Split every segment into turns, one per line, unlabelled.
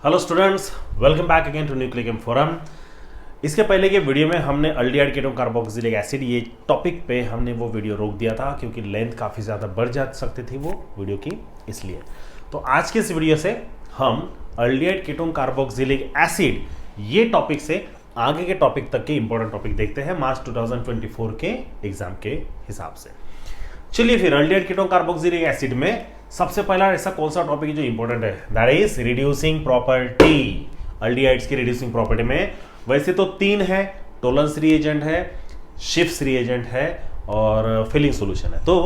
Hello students, welcome back again to nucleic M forum. इसके पहले के वीडियो में हमने अल्डिहाइड कीटोन कार्बोक्सिलिक एसिड ये टॉपिक पे हमने वो वीडियो रोक दिया था क्योंकि लेंथ काफ़ी ज़्यादा बढ़ जा सकती थी वो वीडियो की, इसलिए। तो आज के इस वीडियो से हम अल्डिहाइड कीटोन कार्बोक्सिलिक एसिड ये टॉपिक से आगे के टॉपिक तक के इंपॉर्टेंट टॉपिक देखते हैं मार्च 2024 के एग्जाम के हिसाब से। चलिए फिर अल्डिहाइड कीटोन कार्बोक्सिलिक एसिड में सबसे पहला ऐसा कौन सा टॉपिक है जो इंपॉर्टेंट है, that is reducing property. Aldehydes की रिड्यूसिंग प्रॉपर्टी में वैसे तो तीन है, टोलेंस रिएजेंट है, शिफ्स रिएजेंट है और फिलिंग सॉल्यूशन है। तो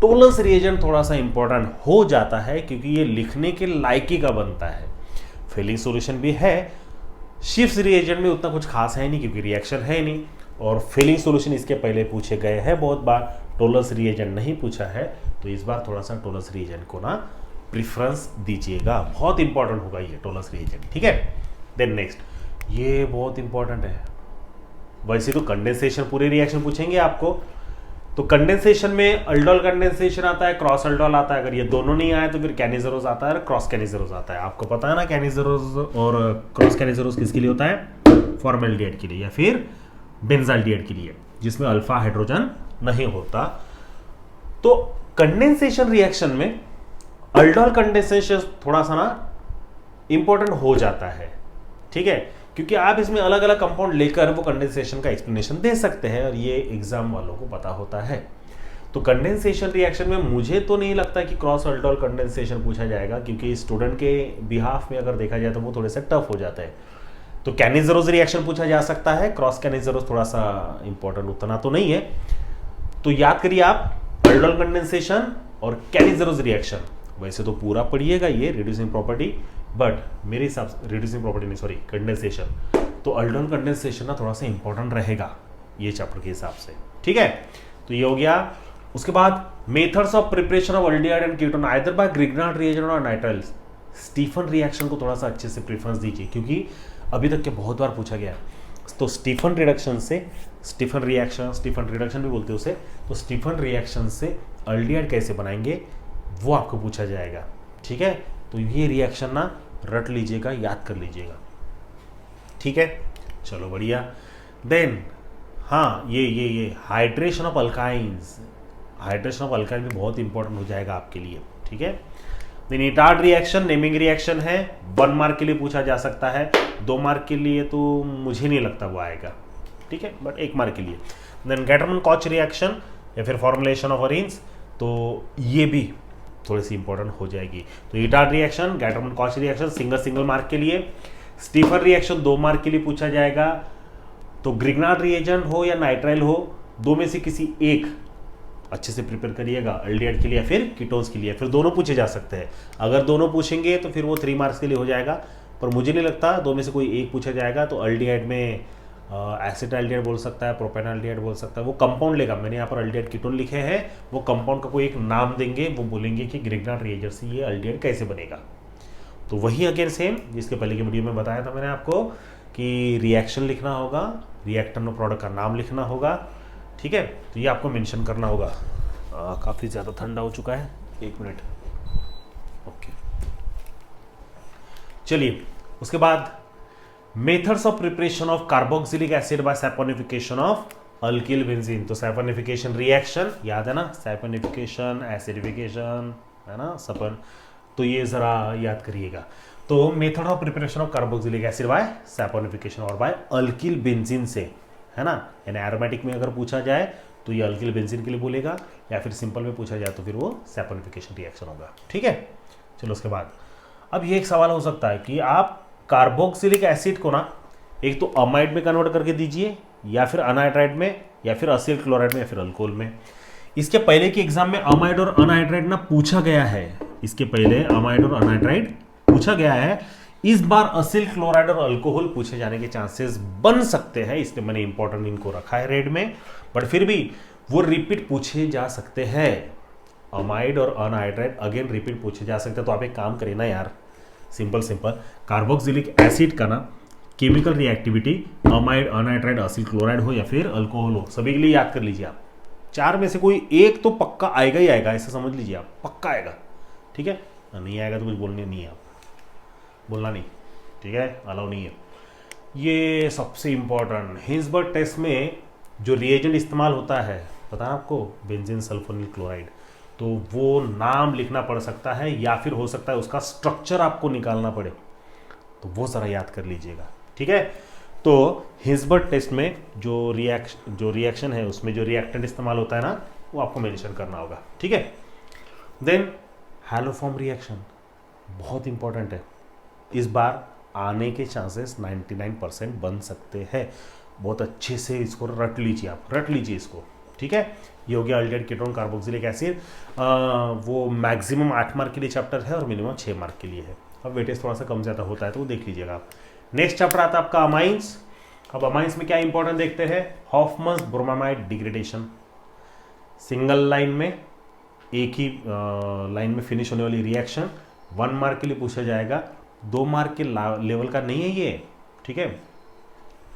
टोलेंस रिएजेंट थोड़ा सा इंपॉर्टेंट हो जाता है क्योंकि ये लिखने के लायकी का बनता है। फिलिंग सॉल्यूशन भी है, शिफ्स रिएजेंट में उतना कुछ खास है नहीं क्योंकि रिएक्शन है नहीं, और फिलिंग सॉल्यूशन इसके पहले पूछे गए हैं बहुत बार, टोलेंस रिएजेंट नहीं पूछा है। तो इस बार थोड़ा सा टोलेंस रिएजेंट को ना प्रेफरेंस दीजिएगा, बहुत इंपॉर्टेंट होगा ये टोलेंस रिएजेंट, ठीक है। देन नेक्स्ट, ये बहुत इंपॉर्टेंट है। वैसे तो कंडेंसेशन पूरे रिएक्शन पूछेंगे आपको, तो कंडेंसेशन में अल्डोल कंडेंसेशन आता है, क्रॉस अल्डोल आता है। अगर ये दोनों नहीं आए तो फिर कैनिजरोज आता है, क्रॉस कैनिजरोज आता है। आपको पता है ना, कैनिजरोज और क्रॉस कैनिजरोज किसके लिए होता है? फॉर्मेल्डिहाइड के लिए या फिर बेंजाल्डिहाइड के लिए, जिसमें अल्फा हाइड्रोजन नहीं होता। तो कंडेंसेशन रिएक्शन में अल्डोल कंडेंसेशन थोड़ा सा ना इंपॉर्टेंट हो जाता है, ठीक है, क्योंकि आप इसमें अलग अलग कंपाउंड लेकर वो कंडेंसेशन का एक्सप्लेनेशन दे सकते हैं और ये एग्जाम वालों को पता होता है। तो कंडेंसेशन रिएक्शन में मुझे तो नहीं लगता कि क्रॉस अल्डोल कंडेंसेशन पूछा जाएगा, क्योंकि स्टूडेंट के बिहाफ में अगर देखा जाए तो वो थोड़े से टफ हो जाता है। तो कैनिजरोज रिएक्शन पूछा जा सकता है, क्रॉस कैनिजरोज थोड़ा सा इंपॉर्टेंट उतना तो नहीं है। तो याद करिए आप, अल्डोल कंडेंसेशन और कैनिजरोज रिएक्शन वैसे तो पूरा पढ़िएगा ये रिड्यूसिंग प्रॉपर्टी, बट मेरे हिसाब से रिड्यूसिंग प्रॉपर्टी नहीं, सॉरी कंडेंसेशन। तो अल्डोल कंडेंसेशन ना थोड़ा सा इंपॉर्टेंट रहेगा ये चैप्टर के हिसाब से, ठीक है। तो ये हो गया। उसके बाद methods of preparation of aldehyde and ketone either bye Grignard reagent और नाइट्राइल। स्टीफन रिएक्शन को थोड़ा सा अच्छे से प्रेफरेंस दीजिए क्योंकि अभी तक के बहुत बार पूछा गया। तो स्टीफन रिडक्शन से, स्टीफन रिडक्शन भी बोलते हैं उसे, तो स्टीफन रिएक्शन से अल्डिहाइड कैसे बनाएंगे वो आपको पूछा जाएगा, ठीक है। तो ये रिएक्शन ना रट लीजिएगा, याद कर लीजिएगा, ठीक है। चलो बढ़िया। देन हाँ, ये hydration of alkynes, hydration of alkyne भी बहुत इंपॉर्टेंट हो जाएगा आपके लिए, ठीक है। Then Etard reaction naming reaction है, 1 मार्क के लिए पूछा जा सकता है, 2 मार्क के लिए तो मुझे नहीं लगता वो आएगा, ठीक है, बट 1 मार्क के लिए। देन गैटरमन कॉच रिएक्शन या फिर फॉर्मुलेशन ऑफ अरेंज, तो ये भी थोड़ी सी इंपॉर्टेंट हो जाएगी। तो इटार्ड रिएक्शन, गैटरमन कॉच रिएक्शन सिंगल मार्क के लिए, स्टीफन रिएक्शन 2 मार्क के लिए पूछा जाएगा। तो ग्रिग्नार्ड रिएजेंट हो या नाइट्राइल हो, दो में से किसी एक अच्छे से प्रिपेयर करिएगा, अल्डिहाइड के लिए या फिर कीटोन्स के लिए, फिर दोनों पूछे जा सकते हैं। अगर दोनों पूछेंगे तो फिर वो 3 मार्क्स के लिए हो जाएगा, पर मुझे नहीं लगता दो में से कोई एक पूछा जाएगा। तो अल्डिहाइड में एसिटाल्डिहाइड बोल सकता है, प्रोपेनाल्डिहाइड बोल सकता है, वो कंपाउंड लेगा। मैंने यहाँ पर अल्डिहाइड कीटोन लिखे हैं, वो कंपाउंड का कोई एक नाम देंगे, वो बोलेंगे कि ग्रिग्नार्ड रिएजेंट से ये अल्डिहाइड कैसे बनेगा। तो वही अगेन सेम जिसके पहले की वीडियो में बताया था मैंने आपको कि रिएक्शन लिखना होगा, रिएक्टेंट और प्रोडक्ट का नाम लिखना होगा, ठीक है। तो ये आपको मेंशन करना होगा। काफ़ी ज़्यादा ठंडा हो चुका है, 1 मिनट, ओके। चलिए उसके बाद methods of preparation of carboxylic acid by saponification of alkyl benzene. तो सैपोनिफिकेशन रिएक्शन याद है ना, सैपोनिफिकेशन, एसिडिफिकेशन, है ना, सपन। तो ये जरा याद करिएगा। तो method of preparation of carboxylic acid by saponification और बाय अल्किल बेंजीन से, है ना। यानी एरोमेटिक में अगर पूछा जाए तो ये अल्किल बेंजीन के लिए बोलेगा, या फिर सिंपल में पूछा जाए तो फिर वो सैपोनिफिकेशन रिएक्शन होगा, ठीक है। चलो उसके बाद अब ये एक सवाल हो सकता है कि आप कार्बोक्सिलिक एसिड को ना एक तो अमाइड में कन्वर्ट करके दीजिए, या फिर अनहाइड्राइड में, या फिर असिल क्लोराइड में, या फिर अल्कोहल में। इसके पहले के एग्जाम में अमाइड और अनहाइड्राइड ना पूछा गया है, इसके पहले अमाइड और अनहाइड्राइड पूछा गया है। इस बार असिल क्लोराइड और अल्कोहल पूछे जाने के चांसेस बन सकते हैं, इसलिए मैंने इंपॉर्टेंट इनको रखा है रेड में, बट फिर भी वो रिपीट पूछे जा सकते हैं। अमाइड और अनहाइड्राइड अगेन रिपीट पूछे जा सकते हैं। तो आप एक काम करिए ना यार, सिंपल कार्बोक्सिलिक एसिड का ना chemical reactivity amide, anhydride, Aseel chloride हो या फिर अल्कोहल हो, सभी के लिए याद कर लीजिए आप। 4 में से कोई एक तो पक्का आएगा ही आएगा, ऐसा समझ लीजिए आप, पक्का आएगा, ठीक है। नहीं आएगा तो कुछ बोलने नहीं है आप। बोलना नहीं, ठीक है, अलाउ नहीं है। ये सबसे इम्पोर्टेंट हिंसबर्ग टेस्ट में जो रिएजेंट इस्तेमाल होता है पता है आपको, बेंजीन सल्फोनिल क्लोराइड, तो वो नाम लिखना पड़ सकता है या फिर हो सकता है उसका स्ट्रक्चर आपको निकालना पड़े, तो वो ज़रा याद कर लीजिएगा, ठीक है। तो हिंसबर्ग टेस्ट में जो रिएक्शन है उसमें जो रिएक्टेंट इस्तेमाल होता है ना, वो आपको मेंशन करना होगा, ठीक है। देन हैलोफॉर्म रिएक्शन बहुत इंपॉर्टेंट है, इस बार आने के चांसेस 99% बन सकते हैं। बहुत अच्छे से इसको रट लीजिए, आप रट लीजिए इसको, ठीक है। ये हो गया अल्डिहाइड कीटोन कार्बोक्सिलिक एसिड। वो मैक्सिमम 8 मार्क के लिए चैप्टर है और मिनिमम 6 मार्क के लिए है। अब वेटेज थोड़ा सा कम ज़्यादा होता है तो वो देख लीजिएगा आप। नेक्स्ट चैप्टर आता है आपका अमाइंस। अब अमाइंस में क्या इंपॉर्टेंट देखते हैं, हॉफमन्स ब्रोमामाइड डिग्रेडेशन। सिंगल लाइन में, एक ही लाइन में फिनिश होने वाली रिएक्शन 1 मार्क के लिए पूछा जाएगा, 2 मार्क के लेवल का नहीं है ये, ठीक है।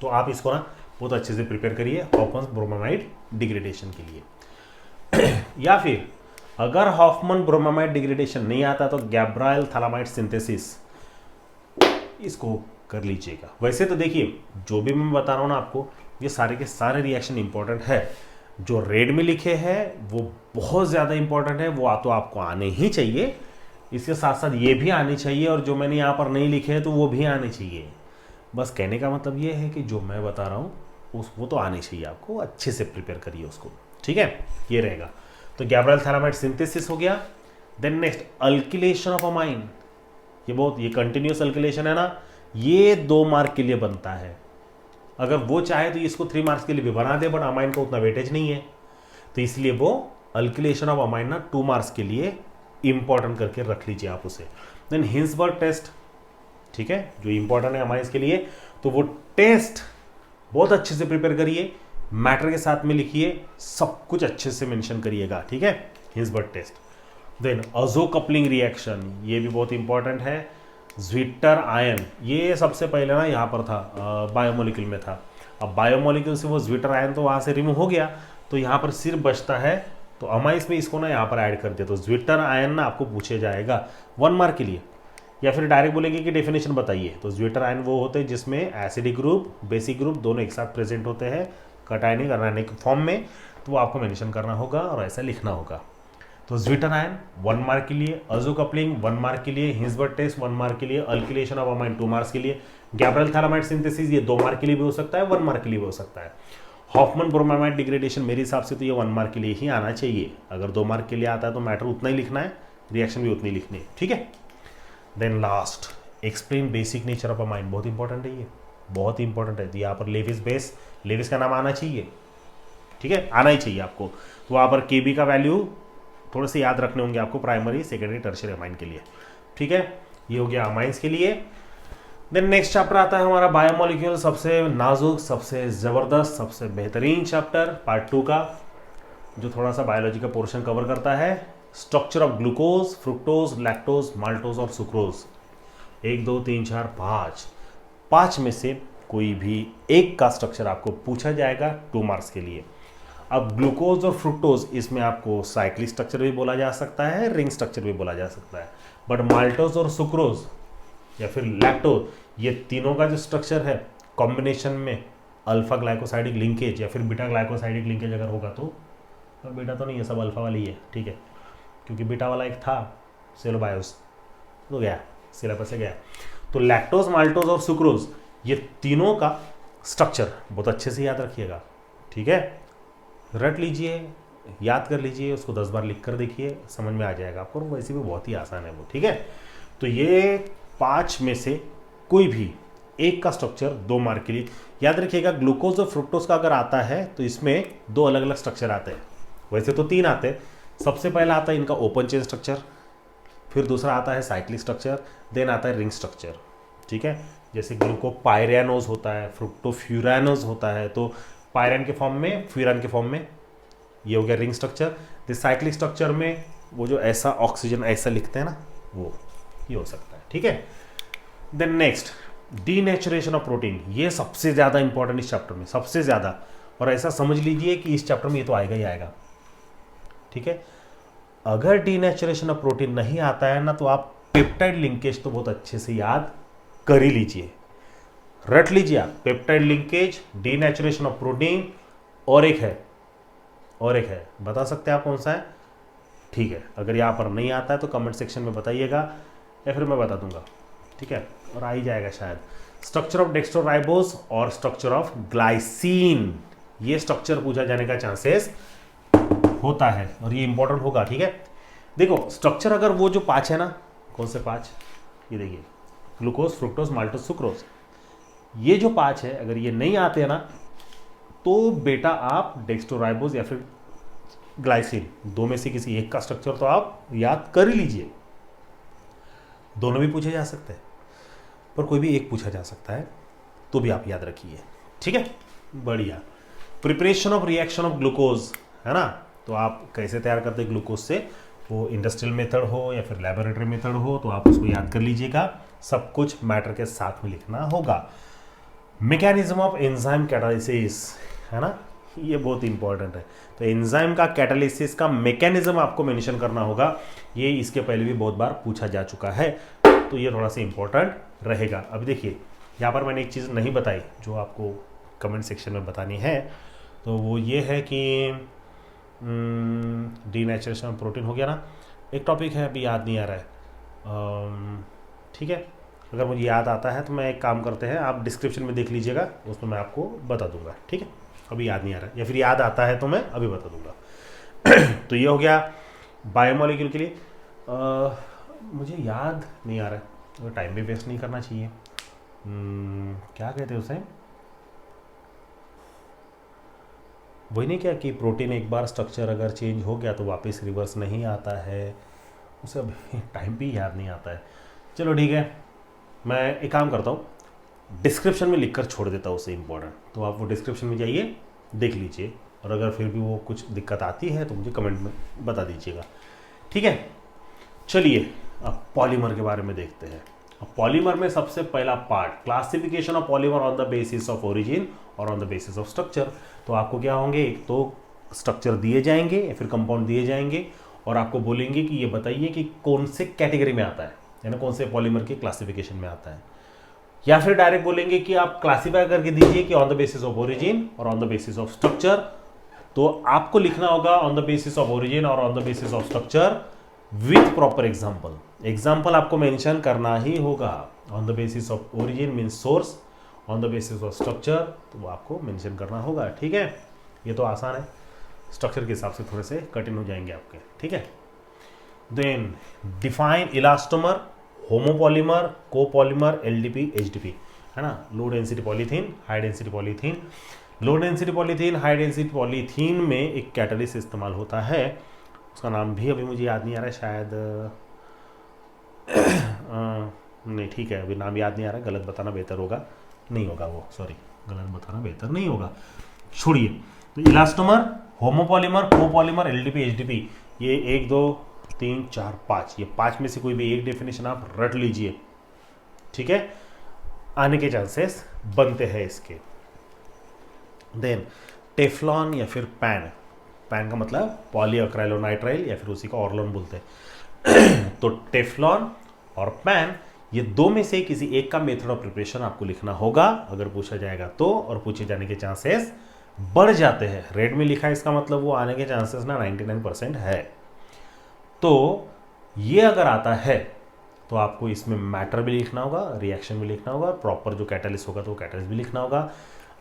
तो आप इसको ना बहुत अच्छे से प्रिपेयर करिए हॉफमन्स ब्रोमामाइड डिग्रेडेशन के लिए। या फिर अगर हॉफमन ब्रोमामाइड डिग्रेडेशन नहीं आता तो गैब्रायल थैलामाइड सिंथेसिस, इसको कर लीजिएगा। वैसे तो देखिए जो भी मैं बता रहा हूँ ना आपको, ये सारे के सारे रिएक्शन इंपॉर्टेंट है। जो रेड में लिखे हैं वो बहुत ज़्यादा इंपॉर्टेंट है, वो तो आपको आने ही चाहिए, इसके साथ साथ ये भी आने चाहिए, और जो मैंने यहाँ पर नहीं लिखे हैं तो वो भी आने चाहिए। बस कहने का मतलब ये है कि जो मैं बता रहा हूँ वो तो आने चाहिए आपको, अच्छे से प्रिपेयर करिए उसको, ठीक है। ये रहेगा। तो गैब्रायल थैलामाइड सिंथेसिस हो गया। देन नेक्स्ट अल्किलेशन ऑफ अमाइन, ये कंटिन्यूस अल्किलेशन है ना, ये 2 मार्क के लिए बनता है। अगर वो चाहे तो इसको 3 मार्क्स के लिए भी बना दे, बट अमाइन का उतना वेटेज नहीं है, तो इसलिए वो अल्किलेशन ऑफ अमाइन ना 2 मार्क्स के लिए इंपॉर्टेंट करके रख लीजिए आप उसे। देन हिंसबर्ग टेस्ट, ठीक है, जो इंपॉर्टेंट है अमाइंस के लिए, तो वो टेस्ट बहुत अच्छे से प्रिपेयर करिए, मैटर के साथ में लिखिए, सब कुछ अच्छे से मेंशन करिएगा, ठीक है, हिंसबर्ग टेस्ट। देन अजो कपलिंग रिएक्शन, ये भी बहुत इंपॉर्टेंट है। ज्विटर आयन, ये सबसे पहले ना यहाँ पर था, बायोमोलिक्यूल में था। अब बायोमोलिक्यूल से वो ज्विटर आयन तो वहाँ से रिमूव हो गया, तो यहाँ पर सिर्फ बचता है, तो अमाइंस में इसको ना यहाँ पर ऐड कर दिया। तो ज्विटर आयन ना आपको पूछे जाएगा 1 मार्क के लिए, या फिर डायरेक्ट बोलेंगे कि डेफिनेशन बताइए। तो ज्विटर आयन वो होते हैं जिसमें एसिडिक ग्रुप बेसिक ग्रुप दोनों एक साथ प्रेजेंट होते हैं कटायनिक अनायनिक फॉर्म में, तो वो आपको मेंशन करना होगा और ऐसा लिखना होगा। तो ज्विटर आयन 1 मार्क के लिए, अजो कपलिंग 1 मार्क के लिए, हिंसबर्ग टेस्ट 1 मार्क के लिए, अल्किलेशन ऑफ अमाइन 2 मार्क्स के लिए, गैब्रायल थैलामाइड सिंथेसिस ये 2 मार्क के लिए भी हो सकता है, 1 मार्क के लिए भी हो सकता है। हॉफमन ब्रोमामाइड डिग्रेडेशन मेरे हिसाब से तो ये 1 मार्क के लिए ही आना चाहिए। अगर 2 मार्क के लिए आता है तो मैटर उतना ही लिखना है, रिएक्शन भी उतनी लिखनी है, ठीक है। Then last explain basic nature of amine, बहुत इंपॉर्टेंट है, ये बहुत इंपॉर्टेंट है। यहाँ पर लेविस बेस, लेविस का नाम आना चाहिए, ठीक है, आना ही चाहिए आपको। तो वहाँ पर केबी का वैल्यू थोड़े से याद रखने होंगे आपको प्राइमरी सेकेंडरी टर्शियरी अमाइन के लिए, ठीक है। ये हो गया अमाइंस के लिए। देन नेक्स्ट चैप्टर आता है हमारा बायोमोलिक्यूल, सबसे नाजुक, सबसे ज़बरदस्त, सबसे बेहतरीन चैप्टर पार्ट 2 का, जो थोड़ा सा बायोलॉजी का पोर्शन कवर करता है। Structure of glucose, fructose, lactose, maltose और सुक्रोज। 1 2 3 4 5 में से कोई भी एक का स्ट्रक्चर आपको पूछा जाएगा 2 मार्क्स के लिए। अब ग्लूकोज और फ्रुक्टोज, इसमें आपको साइक्लिक स्ट्रक्चर भी बोला जा सकता है, रिंग स्ट्रक्चर भी बोला जा सकता है, बट माल्टोज और सुक्रोज या फिर लैक्टोज, ये तीनों का जो स्ट्रक्चर है कॉम्बिनेशन में अल्फा ग्लाइकोसाइडिक लिंकेज या फिर बीटा ग्लाइकोसाइडिक लिंकेज अगर होगा तो, बीटा तो नहीं है, सब अल्फा वाली है, ठीक है, क्योंकि बीटा वाला एक था सेलोबायोस तो गया, सिलेबस से गया। तो लैक्टोज, माल्टोज और सुक्रोज, ये तीनों का स्ट्रक्चर बहुत अच्छे से याद रखिएगा, ठीक है, रट लीजिए, याद कर लीजिए, उसको 10 बार लिख कर देखिए, समझ में आ जाएगा आपको, वैसे भी बहुत ही आसान है वो, ठीक है। तो ये 5 में से कोई भी एक का स्ट्रक्चर 2 मार्क के लिए याद रखिएगा। ग्लूकोज और फ्रुक्टोज का अगर आता है तो इसमें 2 अलग अलग स्ट्रक्चर आते हैं, वैसे तो 3 आते हैं। सबसे पहला आता है इनका ओपन चेन स्ट्रक्चर, फिर दूसरा आता है साइक्लिक स्ट्रक्चर, देन आता है रिंग स्ट्रक्चर, ठीक है। जैसे ग्लूकोपाइरेनोज होता है, फ्रुक्टोफ्यूरानोज होता है, तो पायरेन के फॉर्म में, फ्यूरान के फॉर्म में, ये हो गया ring structure. The cyclic structure में वो जो ऐसा ऑक्सीजन ऐसा लिखते हैं ना, वो ये हो सकता है, ठीक है। Then next denaturation of protein, ये सबसे ज़्यादा इंपॉर्टेंट इस चैप्टर में, सबसे ज़्यादा, और ऐसा समझ लीजिए कि इस चैप्टर में ये तो आएगा ही आएगा, ठीक है। अगर डीनेचुरेशन ऑफ प्रोटीन नहीं आता है ना, तो आप पेप्टाइड लिंकेज तो बहुत अच्छे से याद कर ही लीजिए, रट लीजिए आप। Peptide linkage, denaturation of protein, और एक है, बता सकते हैं आप कौन सा है? ठीक है, अगर यहाँ पर नहीं आता है तो कमेंट सेक्शन में बताइएगा या फिर मैं बता दूंगा, ठीक है, और आ ही जाएगा शायद। स्ट्रक्चर ऑफ डेक्स्ट्रोराइबोस और स्ट्रक्चर ऑफ ग्लाइसिन, ये स्ट्रक्चर पूछा जाने का चांसेस होता है और ये इंपॉर्टेंट होगा, ठीक है। देखो स्ट्रक्चर अगर वो जो 5 है ना, कौन से 5, ये देखिए, ग्लूकोज, फ्रुक्टोज, माल्टोज, सुक्रोज, ये जो 5 है अगर ये नहीं आते हैं ना तो बेटा आप डेक्स्ट्रोराइबोस या फिर ग्लाइसिन, दो में से किसी एक का स्ट्रक्चर तो आप याद कर ही लीजिए। दोनों भी पूछे जा सकते हैं पर कोई भी एक पूछा जा सकता है तो भी आप याद रखिए, ठीक है, बढ़िया। Preparation of reaction of glucose है ना, तो आप कैसे तैयार करते हैं ग्लूकोज से, वो इंडस्ट्रियल मेथड हो या फिर लैबोरेटरी मेथड हो, तो आप उसको याद कर लीजिएगा, सब कुछ मैटर के साथ में लिखना होगा। मैकेनिज्म ऑफ एंजाइम कैटालिसिस है ना, ये बहुत इंपॉर्टेंट है, तो एंजाइम का कैटालिसिस का मैकेनिज्म आपको मेंशन करना होगा, ये इसके पहले भी बहुत बार पूछा जा चुका है, तो ये थोड़ा सा इंपॉर्टेंट रहेगा। अब देखिए यहाँ पर मैंने एक चीज़ नहीं बताई जो आपको कमेंट सेक्शन में बतानी है, तो वो ये है कि डीनेचुरेशन ऑफ प्रोटीन हो गया ना, एक टॉपिक है अभी याद नहीं आ रहा है, ठीक है, अगर मुझे याद आता है तो मैं एक काम करते हैं, आप डिस्क्रिप्शन में देख लीजिएगा, उसमें मैं आपको बता दूंगा, ठीक है, अभी याद नहीं आ रहा है या फिर याद आता है तो मैं अभी बता दूंगा। तो ये हो गया बायोमोलिक्यूल के लिए। मुझे याद नहीं आ रहा है, तो टाइम भी वेस्ट नहीं करना चाहिए। क्या कहते हैं उसे, वही नहीं क्या कि प्रोटीन एक बार स्ट्रक्चर अगर चेंज हो गया तो वापस रिवर्स नहीं आता है, उसे अभी टाइम भी याद नहीं आता है। चलो ठीक है, मैं एक काम करता हूँ, डिस्क्रिप्शन में लिखकर छोड़ देता हूँ उसे इम्पोर्टेंट, तो आप वो डिस्क्रिप्शन में जाइए देख लीजिए, और अगर फिर भी वो कुछ दिक्कत आती है तो मुझे कमेंट में बता दीजिएगा, ठीक है। चलिए अब पॉलीमर के बारे में देखते हैं। अब पॉलीमर में सबसे पहला part, classification of polymer on the basis of origin और on the basis of structure. तो आपको क्या होंगे, एक तो स्ट्रक्चर दिए जाएंगे या फिर कंपाउंड दिए जाएंगे और आपको बोलेंगे कि ये बताइए कि कौन से कैटेगरी में आता है ना, कौन से पॉलीमर के क्लासिफिकेशन में आता है, या फिर डायरेक्ट बोलेंगे कि आप क्लासीफाई करके दीजिए कि on the basis of origin और on the basis of structure. तो आपको लिखना होगा on the basis of origin और on the basis of structure with proper example. Example आपको मेंशन करना ही होगा। On the basis of origin means source, on the basis of structure तो वो आपको मेंशन करना होगा, ठीक है। ये तो आसान है, स्ट्रक्चर के हिसाब से थोड़े से कठिन हो जाएंगे आपके, ठीक है। Then define elastomer, homopolymer, copolymer, LDP, HDP, है ना। Low density polythene, high density polythene. Low density polythene, high density polythene में एक कैटलिस्ट इस्तेमाल होता है, उसका नाम भी अभी मुझे याद नहीं आ रहा है, शायद नहीं, ठीक है, अभी नाम याद नहीं आ रहा है, गलत बताना बेहतर होगा, नहीं होगा वो, सॉरी, गलत बताना बेहतर नहीं होगा, छोड़िए। तो elastomer, homopolymer, copolymer, LDP, HDP, ये 1 2 3 4 5, ये 5 में से कोई भी एक डेफिनेशन आप रट लीजिए, ठीक है, आने के चांसेस बनते हैं इसके। देन टेफ्लॉन या फिर पैन, पैन का मतलब पॉलीअक्राइलोनाइट्राइल या फिर उसी का ऑर्लोन बोलते हैं। तो टेफ्लॉन और पैन, ये दो में से किसी एक का मेथड ऑफ प्रिपरेशन आपको लिखना होगा अगर पूछा जाएगा तो, और पूछे जाने के चांसेस बढ़ जाते हैं। रेड में लिखा है इसका मतलब वो आने के चांसेस ना 99% है। तो ये अगर आता है तो आपको इसमें मैटर भी लिखना होगा, रिएक्शन भी लिखना होगा, प्रॉपर जो कैटलिस्ट होगा तो वो कैटलिस्ट भी लिखना होगा।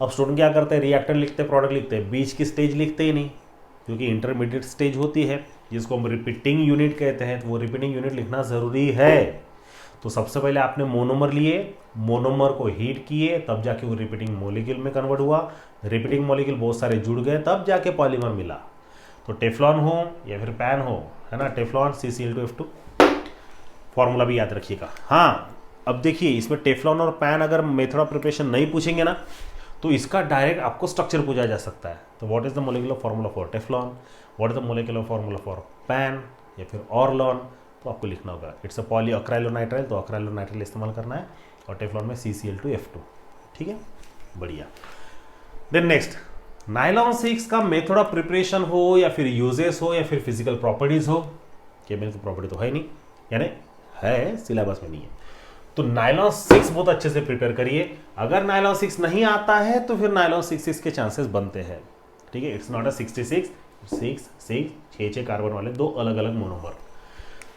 अब स्टूडेंट क्या करते हैं, रिएक्टर लिखते हैं, प्रोडक्ट लिखते हैं, बीच की स्टेज लिखते ही नहीं, क्योंकि इंटरमीडिएट स्टेज होती है जिसको हम रिपीटिंग यूनिट कहते हैं, तो वो रिपीटिंग यूनिट लिखना ज़रूरी है। तो सबसे पहले आपने मोनोमर लिए, मोनोमर को हीट किए, तब जाके वो रिपीटिंग मॉलिक्यूल में कन्वर्ट हुआ, रिपीटिंग मॉलिक्यूल बहुत सारे जुड़ गए, तब जाके पॉलीमर मिला। तो टेफ्लॉन हो या फिर पैन हो, है ना, टेफ्लॉन CCl2F2, फॉर्मूला भी याद रखिएगा। हाँ, अब देखिए इसमें टेफ्लॉन और पैन अगर मेथड ऑफ प्रिपरेशन नहीं पूछेंगे ना तो इसका डायरेक्ट आपको स्ट्रक्चर पूछा जा सकता है। तो what is the molecular formula for Teflon, what is the molecular formula for pan या फिर ऑर्लॉन, तो आपको लिखना होगा इट्स अ पॉलीअक्राइलोनाइट्राइल, तो अक्राइलोनाइट्राइल इस्तेमाल करना है, और टेफ्लॉन में CCl2F2, ठीक है, बढ़िया। देन नेक्स्ट, नायलॉन 6 का मेथड ऑफ प्रिपरेशन हो या फिर यूजेस हो या फिर फिजिकल प्रॉपर्टीज हो, केमिकल प्रॉपर्टी तो है नहीं, यानी है, सिलेबस में नहीं है। तो नायलॉन 6 बहुत अच्छे से प्रिपेयर करिए। अगर नायलॉन 6 नहीं आता है तो फिर नायलॉन 6 के चांसेस बनते हैं, ठीक है। इट्स नॉट अ 66, 6 कार्बन वाले दो अलग अलग मोनोमर।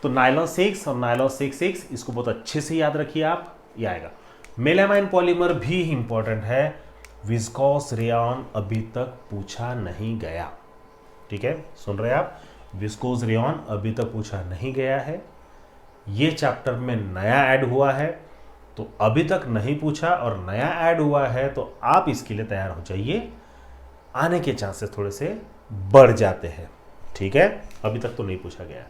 तो नायलॉन 6 और नायलॉन 6 इसको बहुत अच्छे से याद रखिए आप, ये आएगा। मेलामाइन पॉलीमर भी इंपॉर्टेंट है। विस्कोस रेयॉन अभी तक पूछा नहीं गया, ठीक है, सुन रहे हैं आप, विस्कोस रेयॉन अभी तक पूछा नहीं गया है। ये चैप्टर में नया ऐड हुआ है, तो अभी तक नहीं पूछा और नया ऐड हुआ है तो आप इसके लिए तैयार हो जाइए, आने के चांसेस थोड़े से बढ़ जाते हैं, ठीक है। अभी तक तो नहीं पूछा गया।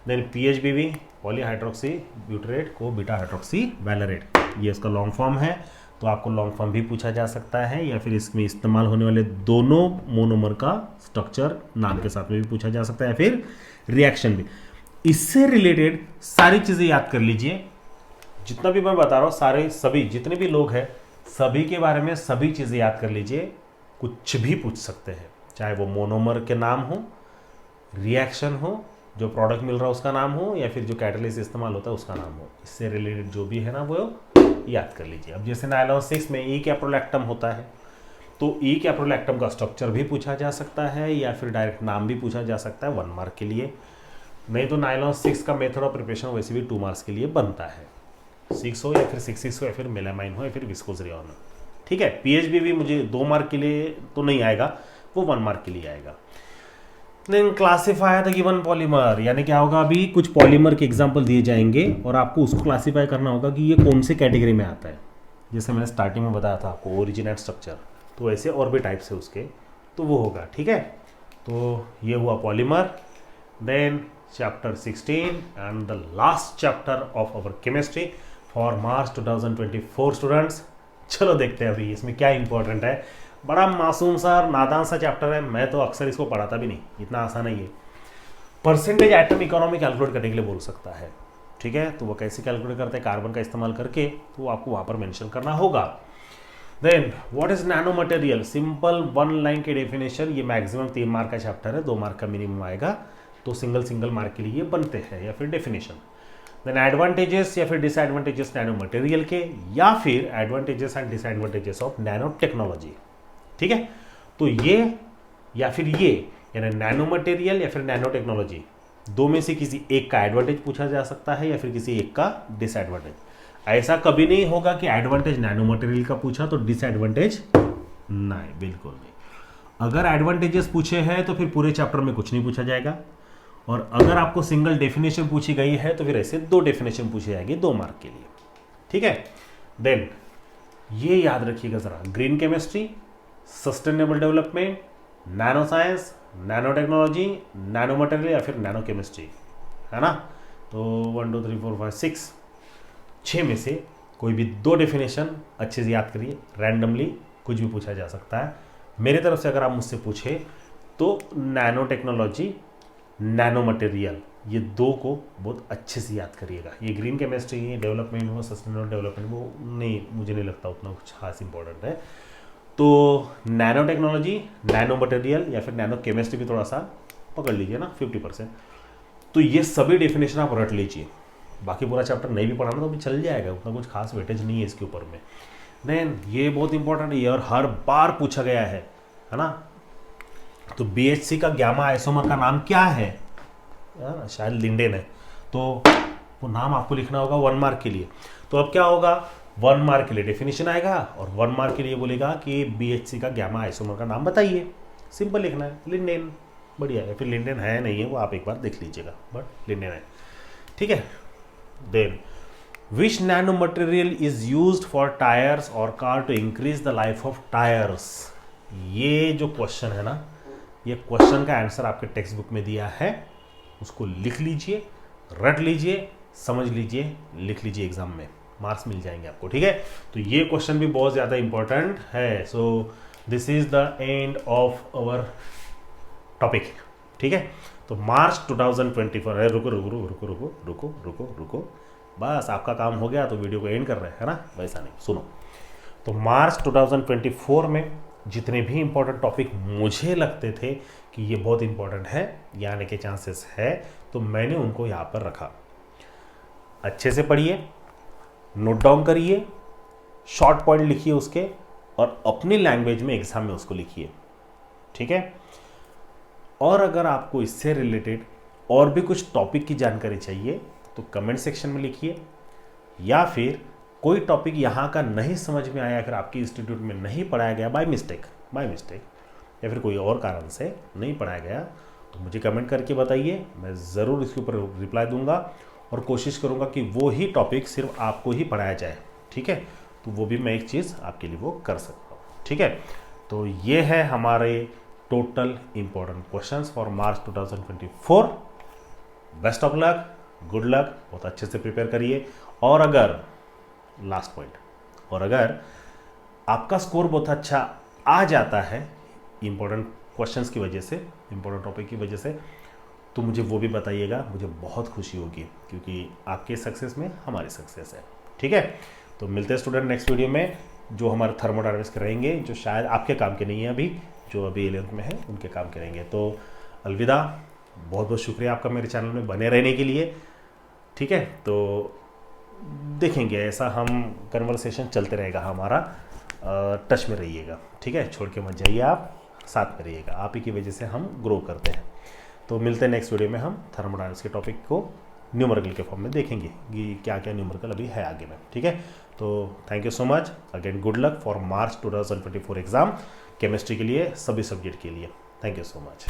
देन PHBB पॉलीहाइड्रोक्सी ब्यूटरेट को बीटा हाइड्रोक्सी वैलेरेट, ये इसका लॉन्ग फॉर्म है, तो आपको लॉन्ग फॉर्म भी पूछा जा सकता है, या फिर इसमें इस्तेमाल होने वाले दोनों मोनोमर का स्ट्रक्चर नाम के साथ में भी पूछा जा सकता है, फिर रिएक्शन भी। इससे रिलेटेड सारी चीज़ें याद कर लीजिए, जितना भी मैं बता रहा हूँ सारे सभी जितने भी लोग हैं सभी के बारे में सभी चीज़ें याद कर लीजिए। कुछ भी पूछ सकते हैं, चाहे वो मोनोमर के नाम हो, रिएक्शन हो, जो प्रोडक्ट मिल रहा है उसका नाम हो, या फिर जो कैटलिस्ट इस्तेमाल होता है उसका नाम हो, इससे रिलेटेड जो भी है ना वो याद कर लीजिए। अब जैसे नायलॉन 6 में ई कैप्रोलैक्टम होता है, तो ई कैप्रोलैक्टम का स्ट्रक्चर भी पूछा जा सकता है, या फिर डायरेक्ट नाम भी पूछा जा सकता है 1 मार्क के लिए। नहीं तो नायलॉन 6 का मेथड ऑफ प्रिपरेशन वैसे भी 2 मार्क्स के लिए बनता है, 6 हो या फिर 6 हो या फिर मेलामाइन हो या फिर विस्कोस रेयॉन हो, ठीक है। PHB भी मुझे 2 मार्क के लिए तो नहीं आएगा, वो 1 मार्क के लिए आएगा। Then classify the given polymer, यानी क्या होगा, अभी कुछ पॉलीमर के एग्जांपल दिए जाएंगे और आपको उसको क्लासीफाई करना होगा कि ये कौन से कैटेगरी में आता है। जैसे मैंने स्टार्टिंग में बताया था आपको ओरिजिन एंड स्ट्रक्चर, तो ऐसे और भी टाइप्स है उसके, तो वो होगा, ठीक है। तो ये हुआ polymer. Then chapter 16 and the last chapter of our chemistry for March 2024 students. चलो देखते हैं अभी इसमें क्या इंपॉर्टेंट है। बड़ा मासूम सा नादान सा चैप्टर है, मैं तो अक्सर इसको पढ़ाता भी नहीं, इतना आसान नहीं है। परसेंटेज एटम इकोनॉमी कैलकुलेट करने के लिए बोल सकता है, ठीक है। तो वो कैसे कैलकुलेट करते हैं, कार्बन का इस्तेमाल करके, तो वो आपको वहाँ पर मेंशन करना होगा। Then what is nano material, simple 1 line की डेफिनेशन। ये मैक्सिमम 3 मार्क का चैप्टर है, 2 मार्क का मिनिमम आएगा, तो सिंगल मार्क के लिए बनते हैं, या फिर डेफिनेशन। देन एडवांटेजेस या फिर डिसएडवांटेजेस नैनो मटेरियल के, या फिर advantages and disadvantages of nano technology, ठीक है। तो ये या फिर ये, यानी नैनो मटेरियल या फिर नैनो टेक्नोलॉजी, दो में से किसी एक का एडवांटेज पूछा जा सकता है या फिर किसी एक का डिसएडवांटेज। ऐसा कभी नहीं होगा कि एडवांटेज नैनो मटेरियल का पूछा तो डिसएडवांटेज नहीं, बिल्कुल नहीं। अगर एडवांटेजेस पूछे हैं तो फिर पूरे चैप्टर में कुछ नहीं पूछा जाएगा, और अगर आपको सिंगल डेफिनेशन पूछी गई है तो फिर ऐसे 2 डेफिनेशन पूछी जाएगी 2 मार्क के लिए, ठीक है। देन ये याद रखिएगा जरा, green chemistry, sustainable development, nano science, nano technology, nano material या फिर नैनो केमिस्ट्री, है ना। तो 1 2 3 4 5 6 में से कोई भी 2 डेफिनेशन अच्छे से याद करिए, रैंडमली कुछ भी पूछा जा सकता है। मेरी तरफ से अगर आप मुझसे पूछे तो नैनो टेक्नोलॉजी, नैनो मटेरियल, ये 2 को बहुत अच्छे से याद करिएगा। ये ग्रीन केमिस्ट्री, डेवलपमेंट वो सस्टेनेबल डेवलपमेंट वो नहीं, मुझे नहीं लगता उतना कुछ खास इंपॉर्टेंट है। तो नैनो टेक्नोलॉजी, नैनो मटेरियल या फिर नैनो केमिस्ट्री भी थोड़ा सा पकड़ लीजिए ना, 50%। तो ये सभी डेफिनेशन आप रट लीजिए, बाकी पूरा चैप्टर नहीं भी पढ़ाना तो भी चल जाएगा, उतना कुछ खास वेटेज नहीं है इसके ऊपर में। देन ये बहुत इंपॉर्टेंट है और हर बार पूछा गया है ना। तो BHC का गैमा आइसोमर का नाम क्या है, शायद लिंडेन है, तो वो नाम आपको लिखना होगा 1 मार्क के लिए। तो अब क्या होगा, 1 मार्क के लिए डेफिनेशन आएगा और 1 मार्क के लिए बोलेगा कि BHC का गैमा आइसोमर का नाम बताइए। सिंपल लिखना है, लिंडेन, बढ़िया है। फिर लिंडेन है नहीं है वो आप एक बार देख लीजिएगा, बट लिंडेन है, ठीक है। Then which nano material is used for tyres और car to increase the life of tyres. ये जो क्वेश्चन है ना, ये क्वेश्चन का आंसर आपके टेक्स्ट बुक में दिया है, उसको लिख लीजिए, रट लीजिए, समझ लीजिए, लिख लीजिए, एग्जाम में मार्क्स मिल जाएंगे आपको, ठीक है। तो ये क्वेश्चन भी बहुत ज़्यादा इंपॉर्टेंट है। So this is the end of our topic, ठीक है। तो मार्च 2024 है, रुको रुको रुको रुको रुको रुको रुको रुको, बस आपका काम हो गया तो वीडियो को एंड कर रहे हैं, है ना, वैसा नहीं, सुनो। तो मार्च 2024 में जितने भी इंपॉर्टेंट टॉपिक मुझे लगते थे कि ये बहुत इंपॉर्टेंट है, ये आने के चांसेस है, तो मैंने उनको यहाँ पर रखा। अच्छे से पढ़िए, नोट डाउन करिए, शॉर्ट पॉइंट लिखिए उसके, और अपनी लैंग्वेज में एग्जाम में उसको लिखिए, ठीक है। और अगर आपको इससे रिलेटेड और भी कुछ टॉपिक की जानकारी चाहिए तो कमेंट सेक्शन में लिखिए, या फिर कोई टॉपिक यहाँ का नहीं समझ में आया, अगर आपके इंस्टीट्यूट में नहीं पढ़ाया गया बाय मिस्टेक या फिर कोई और कारण से नहीं पढ़ाया गया, तो मुझे कमेंट करके बताइए, मैं ज़रूर इसके ऊपर रिप्लाई दूंगा और कोशिश करूंगा कि वो ही टॉपिक सिर्फ आपको ही पढ़ाया जाए, ठीक है। तो वो भी मैं एक चीज़ आपके लिए वो कर सकता हूँ, ठीक है। तो ये है हमारे total important questions for March 2024। Best of luck, good luck, बहुत अच्छे से प्रिपेयर करिए। और अगर लास्ट पॉइंट, और अगर आपका स्कोर बहुत अच्छा आ जाता है इंपॉर्टेंट क्वेश्चंस की वजह से, इंपॉर्टेंट टॉपिक की वजह से, तो मुझे वो भी बताइएगा, मुझे बहुत खुशी होगी, क्योंकि आपके सक्सेस में हमारी सक्सेस है, ठीक है। तो मिलते हैं स्टूडेंट नेक्स्ट वीडियो में, जो हमारे थर्मोडायनामिक्स के रहेंगे, जो शायद आपके काम के नहीं है अभी, जो अभी 11th में है उनके काम के रहेंगे। तो अलविदा, बहुत बहुत शुक्रिया आपका मेरे चैनल में बने रहने के लिए, ठीक है। तो देखेंगे, ऐसा हम कन्वर्सेशन चलते रहेगा हमारा, टच में रहिएगा, ठीक है। छोड़ के मत जाइए, आप साथ में रहिएगा, आप ही की वजह से हम ग्रो करते हैं। तो मिलते हैं नेक्स्ट वीडियो में, हम थर्मोडायनामिक्स के टॉपिक को न्यूमेरिकल के फॉर्म में देखेंगे कि क्या क्या न्यूमेरिकल अभी है आगे में, ठीक है। तो thank you so much again, good luck for March 2024 exam chemistry के लिए, सभी सब्जेक्ट के लिए। Thank you so much.